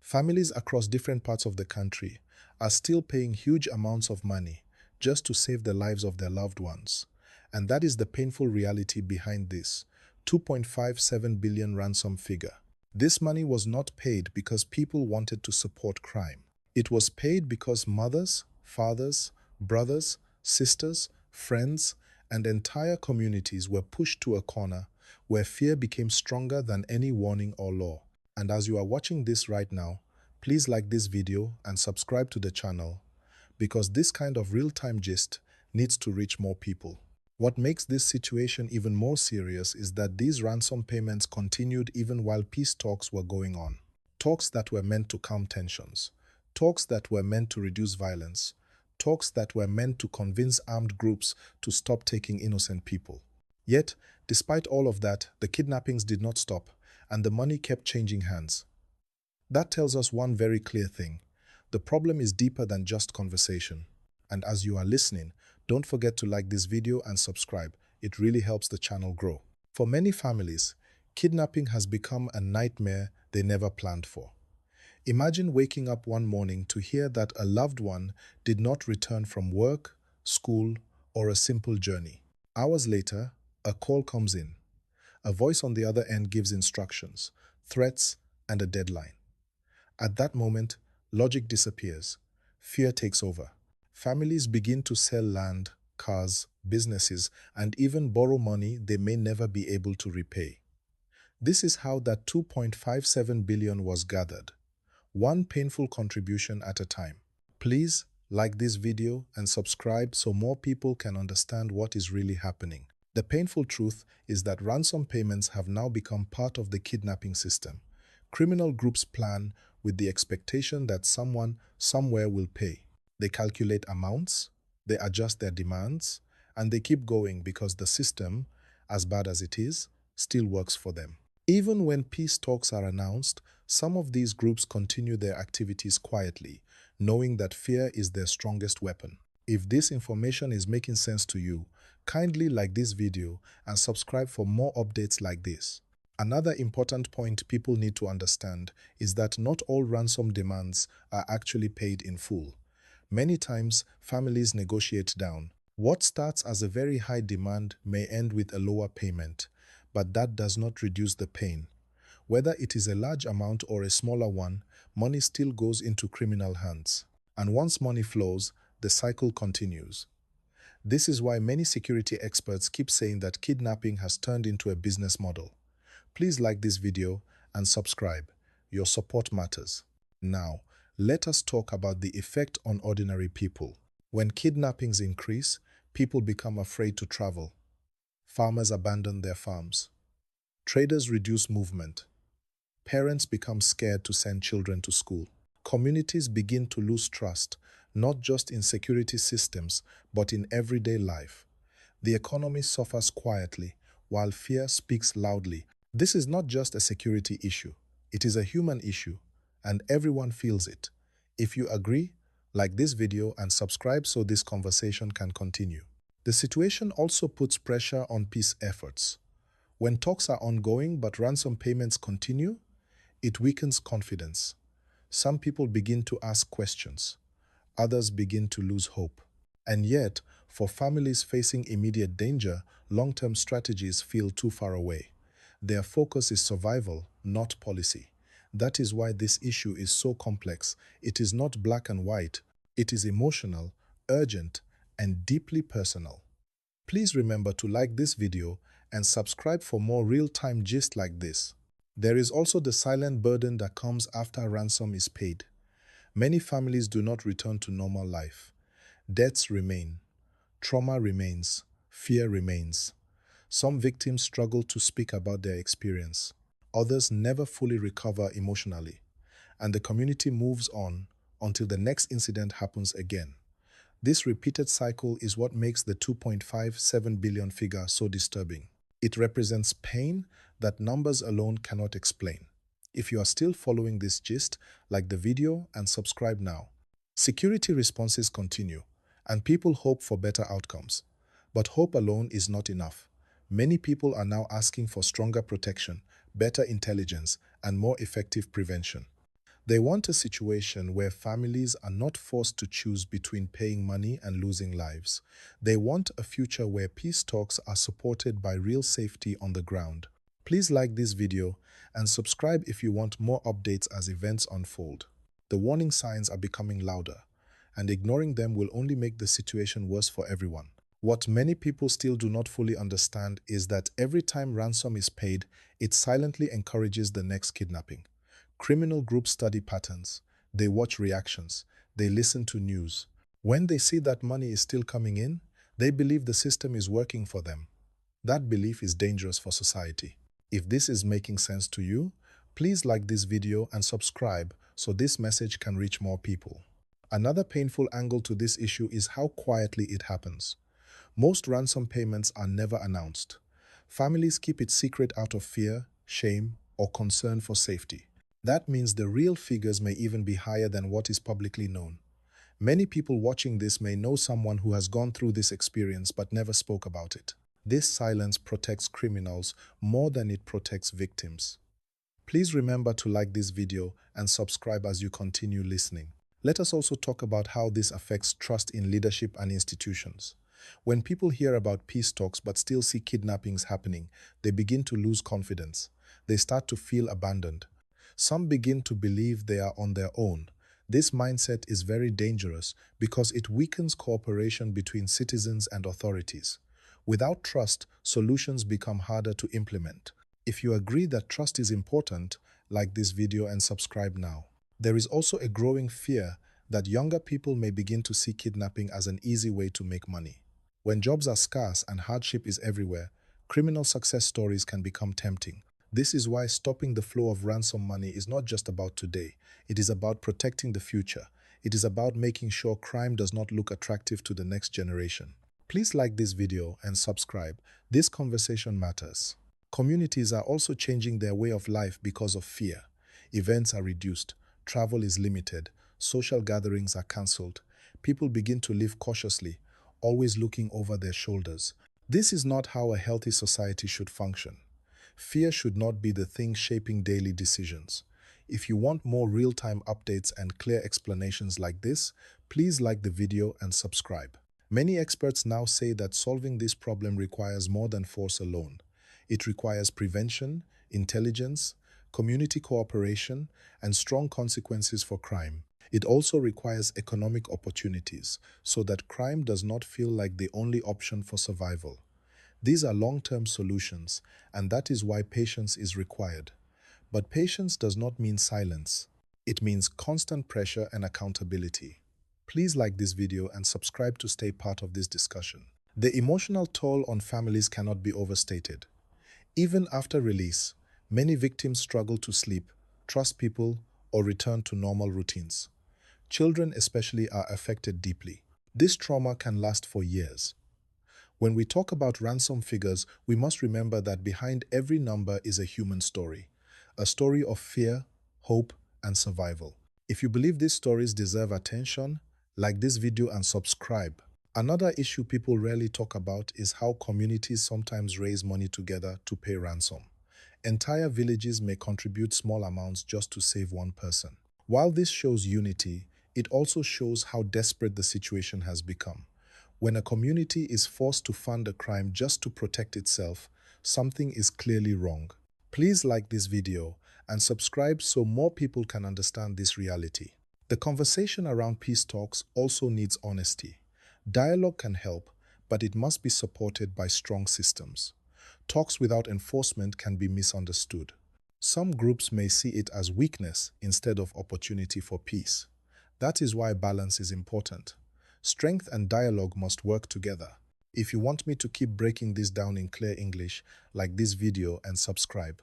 Families across different parts of the country are still paying huge amounts of money just to save the lives of their loved ones. And that is the painful reality behind this 2.57 billion ransom figure. This money was not paid because people wanted to support crime. It was paid because mothers, fathers, brothers, sisters, friends, and entire communities were pushed to a corner where fear became stronger than any warning or law. And as you are watching this right now, please like this video and subscribe to the channel because this kind of real-time gist needs to reach more people. What makes this situation even more serious is that these ransom payments continued even while peace talks were going on. Talks that were meant to calm tensions, talks that were meant to reduce violence, talks that were meant to convince armed groups to stop taking innocent people. Yet, despite all of that, the kidnappings did not stop, and the money kept changing hands. That tells us one very clear thing. The problem is deeper than just conversation. And as you are listening, don't forget to like this video and subscribe. It really helps the channel grow. For many families, kidnapping has become a nightmare they never planned for. Imagine waking up one morning to hear that a loved one did not return from work, school, or a simple journey. Hours later, a call comes in. A voice on the other end gives instructions, threats, and a deadline. At that moment, logic disappears. Fear takes over. Families begin to sell land, cars, businesses, and even borrow money they may never be able to repay. This is how that 2.57 billion was gathered. One painful contribution at a time. Please like this video and subscribe so more people can understand what is really happening. The painful truth is that ransom payments have now become part of the kidnapping system. Criminal groups plan with the expectation that someone somewhere will pay. They calculate amounts, they adjust their demands, and they keep going because the system, as bad as it is, still works for them. Even when peace talks are announced, some of these groups continue their activities quietly, knowing that fear is their strongest weapon. If this information is making sense to you, kindly like this video and subscribe for more updates like this. Another important point people need to understand is that not all ransom demands are actually paid in full. Many times, families negotiate down. What starts as a very high demand may end with a lower payment, but that does not reduce the pain. Whether it is a large amount or a smaller one, money still goes into criminal hands. And once money flows, the cycle continues. This is why many security experts keep saying that kidnapping has turned into a business model. Please like this video and subscribe. Your support matters. Now, let us talk about the effect on ordinary people. When kidnappings increase, people become afraid to travel. Farmers abandon their farms. Traders reduce movement. Parents become scared to send children to school. Communities begin to lose trust, not just in security systems, but in everyday life. The economy suffers quietly, while fear speaks loudly. This is not just a security issue. It is a human issue, and everyone feels it. If you agree, like this video and subscribe so this conversation can continue. The situation also puts pressure on peace efforts. When talks are ongoing but ransom payments continue, it weakens confidence. Some people begin to ask questions. Others begin to lose hope. And yet, for families facing immediate danger, long-term strategies feel too far away. Their focus is survival, not policy. That is why this issue is so complex. It is not black and white. It is emotional, urgent, and deeply personal. Please remember to like this video and subscribe for more real-time gist like this. There is also the silent burden that comes after ransom is paid. Many families do not return to normal life. Debts remain. Trauma remains. Fear remains. Some victims struggle to speak about their experience. Others never fully recover emotionally. And the community moves on until the next incident happens again. This repeated cycle is what makes the 2.57 billion figure so disturbing. It represents pain that numbers alone cannot explain. If you are still following this gist, like the video and subscribe now. Security responses continue, and people hope for better outcomes. But hope alone is not enough. Many people are now asking for stronger protection, better intelligence, and more effective prevention. They want a situation where families are not forced to choose between paying money and losing lives. They want a future where peace talks are supported by real safety on the ground. Please like this video and subscribe if you want more updates as events unfold. The warning signs are becoming louder, and ignoring them will only make the situation worse for everyone. What many people still do not fully understand is that every time ransom is paid, it silently encourages the next kidnapping. Criminal groups study patterns, they watch reactions, they listen to news. When they see that money is still coming in, they believe the system is working for them. That belief is dangerous for society. If this is making sense to you, please like this video and subscribe so this message can reach more people. Another painful angle to this issue is how quietly it happens. Most ransom payments are never announced. Families keep it secret out of fear, shame, or concern for safety. That means the real figures may even be higher than what is publicly known. Many people watching this may know someone who has gone through this experience but never spoke about it. This silence protects criminals more than it protects victims. Please remember to like this video and subscribe as you continue listening. Let us also talk about how this affects trust in leadership and institutions. When people hear about peace talks but still see kidnappings happening, they begin to lose confidence. They start to feel abandoned. Some begin to believe they are on their own. This mindset is very dangerous because it weakens cooperation between citizens and authorities. Without trust, solutions become harder to implement. If you agree that trust is important, like this video and subscribe now. There is also a growing fear that younger people may begin to see kidnapping as an easy way to make money. When jobs are scarce and hardship is everywhere, criminal success stories can become tempting. This is why stopping the flow of ransom money is not just about today. It is about protecting the future. It is about making sure crime does not look attractive to the next generation. Please like this video and subscribe. This conversation matters. Communities are also changing their way of life because of fear. Events are reduced, travel is limited, social gatherings are cancelled. People begin to live cautiously, always looking over their shoulders. This is not how a healthy society should function. Fear should not be the thing shaping daily decisions. If you want more real-time updates and clear explanations like this, please like the video and subscribe. Many experts now say that solving this problem requires more than force alone. It requires prevention, intelligence, community cooperation, and strong consequences for crime. It also requires economic opportunities so that crime does not feel like the only option for survival. These are long-term solutions, and that is why patience is required. But patience does not mean silence. It means constant pressure and accountability. Please like this video and subscribe to stay part of this discussion. The emotional toll on families cannot be overstated. Even after release, many victims struggle to sleep, trust people, or return to normal routines. Children especially are affected deeply. This trauma can last for years. When we talk about ransom figures, we must remember that behind every number is a human story. A story of fear, hope, and survival. If you believe these stories deserve attention, like this video and subscribe. Another issue people rarely talk about is how communities sometimes raise money together to pay ransom. Entire villages may contribute small amounts just to save one person. While this shows unity, it also shows how desperate the situation has become. When a community is forced to fund a crime just to protect itself, something is clearly wrong. Please like this video and subscribe so more people can understand this reality. The conversation around peace talks also needs honesty. Dialogue can help, but it must be supported by strong systems. Talks without enforcement can be misunderstood. Some groups may see it as weakness instead of opportunity for peace. That is why balance is important. Strength and dialogue must work together. If you want me to keep breaking this down in clear English, like this video and subscribe.